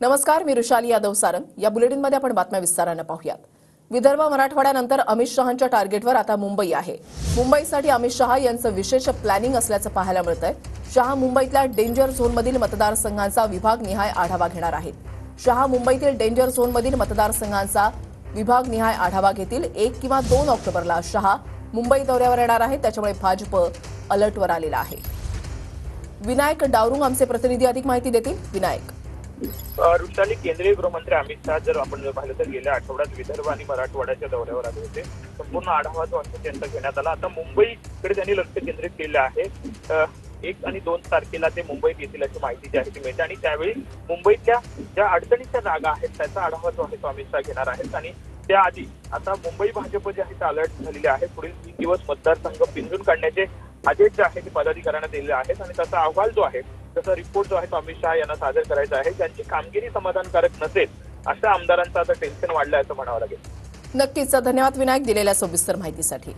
नमस्कार, मी ऋषाली यादव सारंग। या बुलेटिनमध्ये आपण बातम्या विस्ताराने पाहूयात। विदर्भ मराठवाड्यानंतर अमित शहांच्या टार्गेटवर आता मुंबई आहे। मुंबईसाठी अमित शहा यांचं विशेष प्लॅनिंग असल्याचं पाहायला मिळतंय। शहा मुंबईतल्या डेंजर झोनमधील मतदारसंघांचा विभागनिहाय आढावा घेणार आहेत। शहा मुंबईतील डेंजर झोनमधील मतदारसंघांचा विभागनिहाय आढावा घेतील। 1 किंवा 2 ऑक्टोबरला शहा मुंबई दौऱ्यावर येणार आहेत, त्याच्यामुळे भाजप अलर्टवर आलेला आहे। विनायक डावरुंग आमचे प्रतिनिधी अधिक माहिती देतील। विनायक, ऋषाली, केंद्रीय गृहमंत्री अमित शहा जर आपण पाहिलं तर गेल्या आठवड्यात विदर्भ आणि मराठवाड्याच्या दौऱ्यावर आले होते। संपूर्ण आढावा जो असतो त्यांचा घेण्यात आला। आता मुंबईकडे त्यांनी लक्ष केंद्रित केलं आहे। 1 आणि 2 तारखेला ते मुंबईत येतील अशी माहिती जी आहे ती मिळते आणि त्यावेळी मुंबईतल्या ज्या अडचणीच्या जागा आहेत त्याचा आढावा जो आहे तो अमित शहा घेणार आहेत। आणि त्याआधी आता मुंबई भाजप जे आहे ते अलर्ट झालेले आहे। पुढील 3 दिवस मतदारसंघ पिंजून काढण्याचे आदेश जे आहे ते पदाधिकाऱ्यांना दिलेले आहेत आणि त्याचा अहवाल जो आहे, त्याचा रिपोर्ट जो आहे तो अमित शहा यांना सादर करायचा आहे। ज्यांची कामगिरी समाधानकारक नसेल अशा आमदारांचं आता टेन्शन वाढलं असं म्हणावं लागेल। नक्कीच धन्यवाद विनायक दिलेल्या सविस्तर माहितीसाठी।